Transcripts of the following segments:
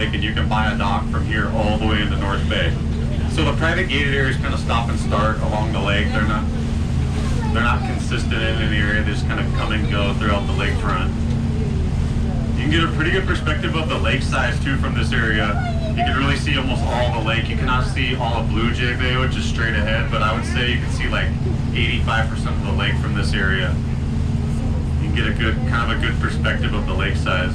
lake, and you can buy a dock from here all the way into North Bay. So the private gated areas kind of stop and start along the lake. They're not consistent in any area. They just kind of come and go throughout the lakefront. You can get a pretty good perspective of the lake size too from this area. You can really see almost all the lake. You cannot see all of Blue Jay Bay, which is straight ahead, but I would say you can see like 85% of the lake from this area. You can get a good, kind of a good perspective of the lake size.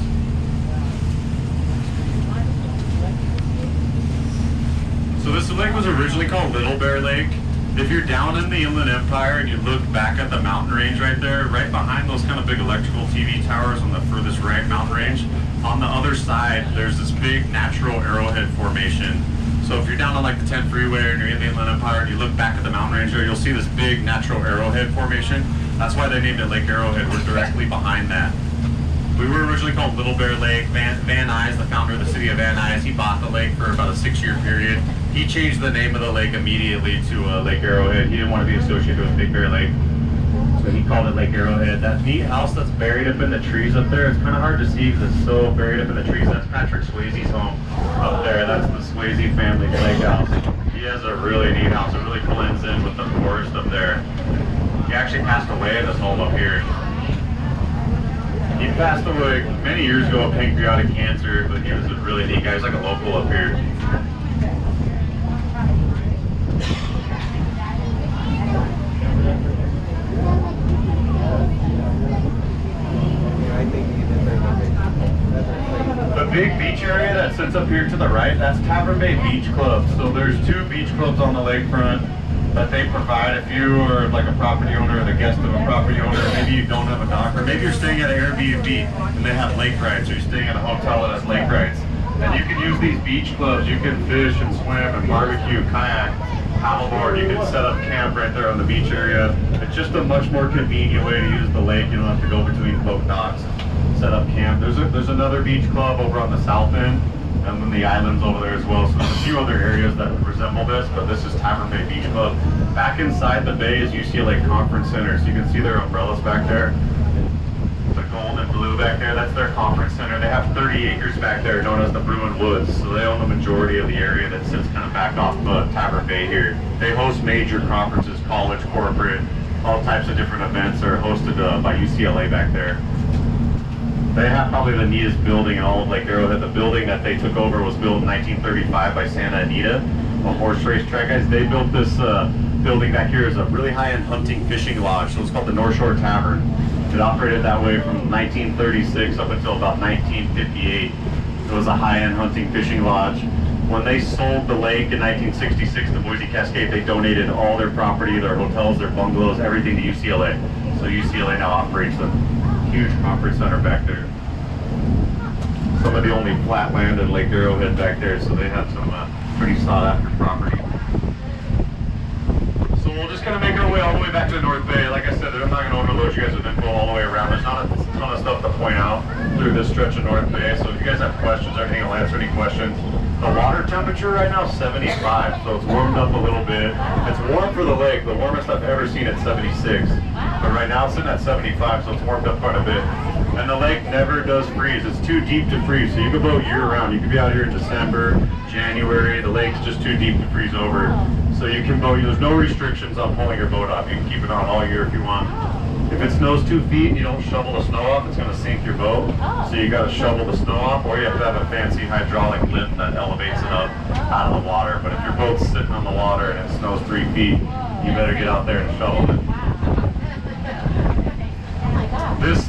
So this lake was originally called Little Bear Lake. If you're down in the Inland Empire and you look back at the mountain range right there, right behind those kind of big electrical TV towers on the furthest right mountain range, on the other side, there's this big natural Arrowhead formation. So if you're down on like the 10 freeway and you're in the Inland Empire and you look back at the mountain range there, you'll see this big natural Arrowhead formation. That's why they named it Lake Arrowhead. We're directly behind that. We were originally called Little Bear Lake. Van Nuys, the founder of the city of Van Nuys, he bought the lake for about a 6-year period. He changed the name of the lake immediately to Lake Arrowhead. He didn't want to be associated with Big Bear Lake, so he called it Lake Arrowhead. That neat house that's buried up in the trees up there, it's kind of hard to see because it's so buried up in the trees. That's Patrick Swayze's home up there. That's the Swayze family lake house. He has a really neat house. It really blends in with the forest up there. He actually passed away in this home up here. He passed away many years ago of pancreatic cancer, but he was a really neat guy. He's like a local up here. The big beach area that sits up here to the right, that's Tavern Bay Beach Club. So there's 2 beach clubs on the lakefront that they provide if you are like a property owner or the guest of a property owner. Maybe you don't have a dock, or maybe you're staying at an Airbnb and they have lake rides, or you're staying at a hotel that has lake rides. And you can use these beach clubs. You can fish and swim and barbecue, kayak, paddleboard. You can set up camp right there on the beach area. It's just a much more convenient way to use the lake. You don't have to go between boat docks, set up camp. There's another beach club over on the south end, and then the islands over there as well. So there's a few other areas that resemble this, but this is Tavern Bay Beach Club. Back inside the bay is UCLA Conference Center, so you can see their umbrellas back there. The gold and blue back there, that's their conference center. They have 30 acres back there known as the Bruin Woods, so they own the majority of the area that sits kind of back off Tavern Bay here. They host major conferences, college, corporate, all types of different events are hosted by UCLA back there. They have probably the neatest building in all of Lake Arrowhead. The building that they took over was built in 1935 by Santa Anita, a horse racetrack guys. They built this building back here as a really high-end hunting fishing lodge, so it's called the North Shore Tavern. It operated that way from 1936 up until about 1958. It was a high-end hunting fishing lodge. When they sold the lake in 1966 to Boise Cascade, they donated all their property, their hotels, their bungalows, everything to UCLA. So UCLA now operates a huge conference center back there. Some of the only flat land in Lake Arrowhead back there, so they have some pretty sought-after property. So we'll just kind of make our way all the way back to North Bay. Like I said, I'm not going to overload you guys with info all the way around. There's not a ton of stuff to point out through this stretch of North Bay. So if you guys have questions or anything, I'll answer any questions. The water temperature right now is 75, so it's warmed up a little bit. It's warm for the lake. The warmest I've ever seen at 76. But right now it's sitting at 75, so it's warmed up quite a bit. And the lake never does freeze. It's too deep to freeze, so you can boat year-round. You can be out here in December, January. The lake's just too deep to freeze over. So you can boat. There's no restrictions on pulling your boat off. You can keep it on all year if you want. If it snows 2 feet and you don't shovel the snow off, it's going to sink your boat. So you got to shovel the snow off, or you have to have a fancy hydraulic lift that elevates it up out of the water. But if your boat's sitting on the water and it snows 3 feet, you better get out there and shovel it.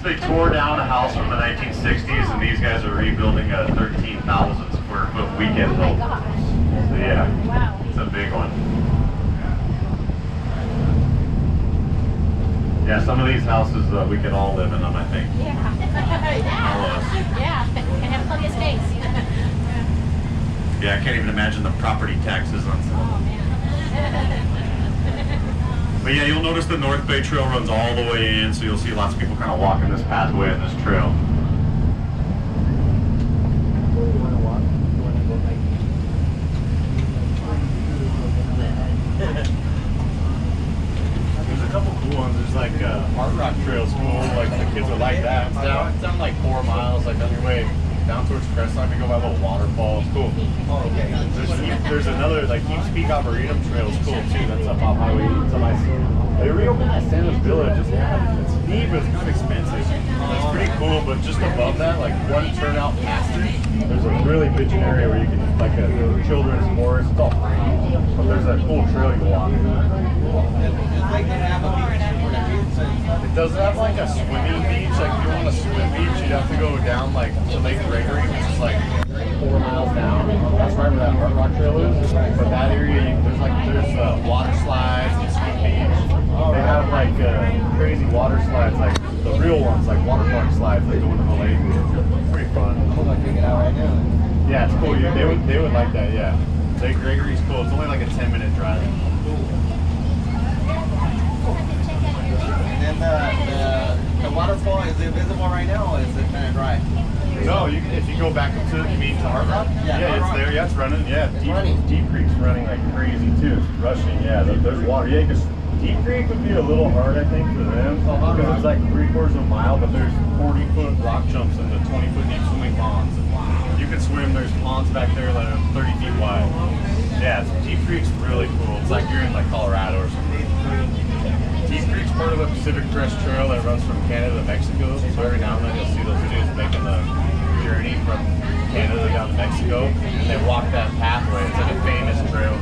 They tore down a house from the 1960s, and these guys are rebuilding a 13,000 square foot weekend home. So yeah, it's a big one. Yeah, some of these houses we could all live in them, I think. Yeah. All of us. Yeah, and have plenty of space. Yeah, I can't even imagine the property taxes on some. Oh, man. But yeah, you'll notice the North Bay Trail runs all the way in, so you'll see lots of people kind of walking this pathway and this trail. There's a couple cool ones. There's like Art Rock Trail's cool, like the kids would like that. It's down like 4 miles, like on your way down towards Crestline, we go by a little waterfall. It's cool. Oh, okay. There's another, like, Heaps Peak Arboretum Trail is cool too. That's up off Highway 8. It's a nice. They reopened that Santa's Village. It's neat, but it's kind of expensive. It's pretty cool, but just above that, like one turnout past it, there's a really bitchin' area where you can, like a children's forest. It's all free, but there's a cool trail you go on. It's like they have a beach for the kids. It doesn't have like a swimming beach. Like if you want to swim beach, you'd have to go down like to Lake Gregory, which is like 4 miles down. That's right where that Hard Rock Trail is. But that area, there's water slides and swim beach. They have like crazy water slides, like the real ones, like water park slides that go into the lake. Pretty fun. I'm gonna check it out right now. Yeah, it's cool. They would like that. Yeah, Lake Gregory's cool. It's only like a 10-minute drive. And then the waterfall, is it visible right now or is it kind of dry? No, if you go back up to, you mean to Hard Rock? Yeah, it's there. Yeah, it's running. Yeah, running. Deep Creek's running like crazy too. It's rushing. Yeah, there's water. Yeah, because Deep Creek would be a little hard, I think, for them because it's like 3/4 of a mile, but there's 40-foot rock jumps into 20-foot deep swimming ponds. And you can swim. There's ponds back there that are 30 feet wide. Yeah, Deep Creek's really cool. It's like you're in like Colorado or something. Deep Creek's part of the Pacific Crest Trail that runs from Canada to Mexico. So every now and then you'll see those videos making the journey from Canada down to Mexico, and they walk that pathway. It's like a famous trail.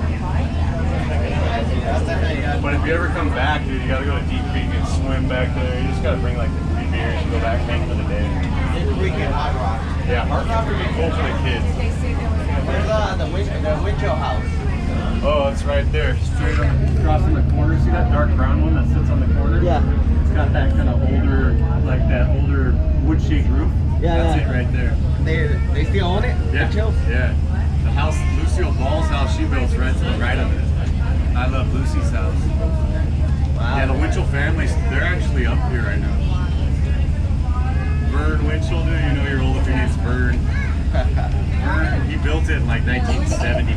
But if you ever come back, dude, you gotta go to Deep Creek and swim back there. You just gotta bring like 3 beers and go back and hang for the day. Deep Creek and Hard Rock. Yeah, Hard Rock would be cool for the kids. Where's the Winchell house? Oh, it's right there, straight across in the corner. See that dark brown one that sits on the corner? Yeah. It's got that kind of older, like that older wood-shaped roof. Yeah, That's yeah. it right there. They still own it? Yeah. Winchell's? Yeah. The house, Lucille Ball's house, she built's right to the right of it. I love Lucy's house. Wow. Yeah, the Winchell family, they're actually up here right now. Vern Winchell, dude, you know you're old if your name's Vern. Vern, he built it in like 1971.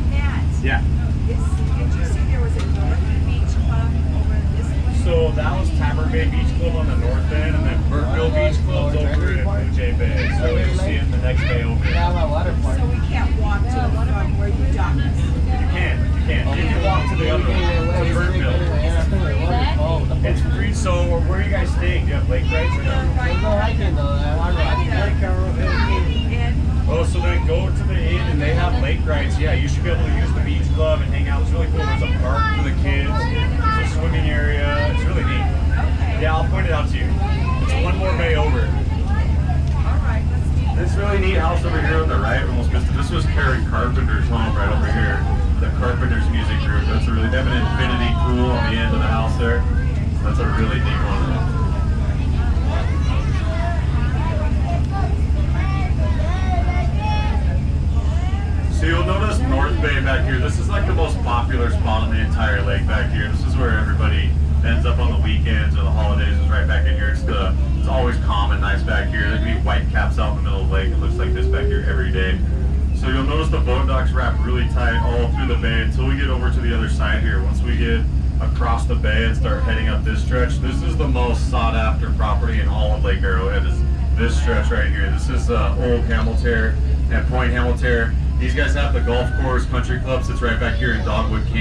Matt, Yeah. did you see there was a North Beach Club over this way? So that was Tavern Bay Beach Club on the north end, and then Burkeville Beach Club's over in Blue Jay Bay. So you'll see it in the next bay over. Yeah, my water park. So we can't walk to from where you docked. You can. You can walk to the other one, to Burkeville. It's free. So where are you guys staying? Do you have lake rights or no? There's no hiking though. Hard Rock. Oh, so then go to the inn and they have lake rides. Yeah, you should be able to use the beach club and hang out. It's really cool. There's a park for the kids. There's a swimming area. It's really neat. Yeah, I'll point it out to you. It's one more bay over. Alright, let's do This really neat house over here on the right, almost missed it. This was Carrie Carpenter's home right over here. The Carpenters Music Group. That's a really, they have an infinity pool on the end of the house there. That's a really neat one. So you'll notice North Bay back here. This is like the most popular spot on the entire lake back here. This is where everybody ends up on the weekends or the holidays. Is right back in here. It's always calm and nice back here. There can be white caps out in the middle of the lake. It looks like this back here every day. So you'll notice the boat docks wrap really tight all through the bay until we get over to the other side here. Once we get across the bay and start heading up this stretch, this is the most sought after property in all of Lake Arrowhead, is this stretch right here. This is Old Hamilton and Point Hamilton. These guys have the golf course, country club sits right back here in Dogwood Canyon.